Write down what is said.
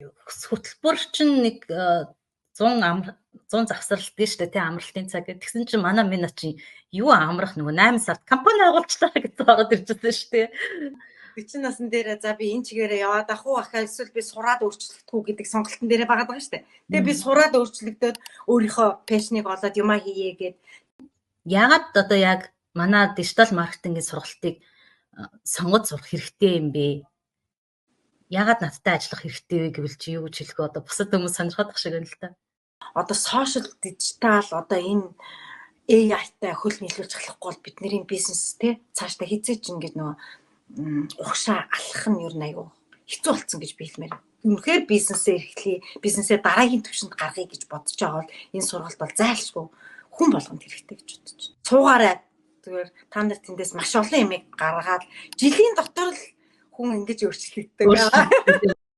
Хөтөлбөр чинь нэг 100 завсралт дээ шүү дээ, тий амралтын цаг. Тэгсэн чинь манай минь чинь юу амрах нөгөө 8 сард компани агуулчлаа гэж ороод ирчихсэн шүү дээ. 40 насн дээр за би энэ чигээрээ яваад ах уу ахаа эсвэл би сураад өөрчлөгдөх үү гэдэг сонголтын дээрээ байгаа даа шүү дээ. Тэгээ би сураад өөрчлөгдөөд өөрийнхөө пэшнийг олоод юмаа хийе гэд. Ягаад одоо яг манай дижитал маркетингийн сургалтыг сонгож сурах хэрэгтэй юм бэ? Ягаад надтай ажиллах хэрэгтэй вэ гэвэл чи юу гэж хэлэх вэ? Одоо бусад хүмүүс сонирхоод ах шиг байна л та. Одоо сошиал дижитал одоо энэ AI-тай хөл нийлүүлж эхлэхгүй бол бидний бизнес те цаашдаа хизээч ингээд нөгөө ухшаа алхах нь юу аюу хэцүү болцсон гэж би хэлмээр. Үнэхээр бизнесээ эрхлэе, бизнесээ дараагийн түвшинд гаргая гэж бодож байгаа бол энэ сургалт бол зайлшгүй хүн болгонд хэрэгтэй гэж бодож байна. Цуугаарай. Зүгээр та нар тэндээс маш олон юмыг гаргаад жилийн дотор л хүн ингэж өөрчлөгддөг.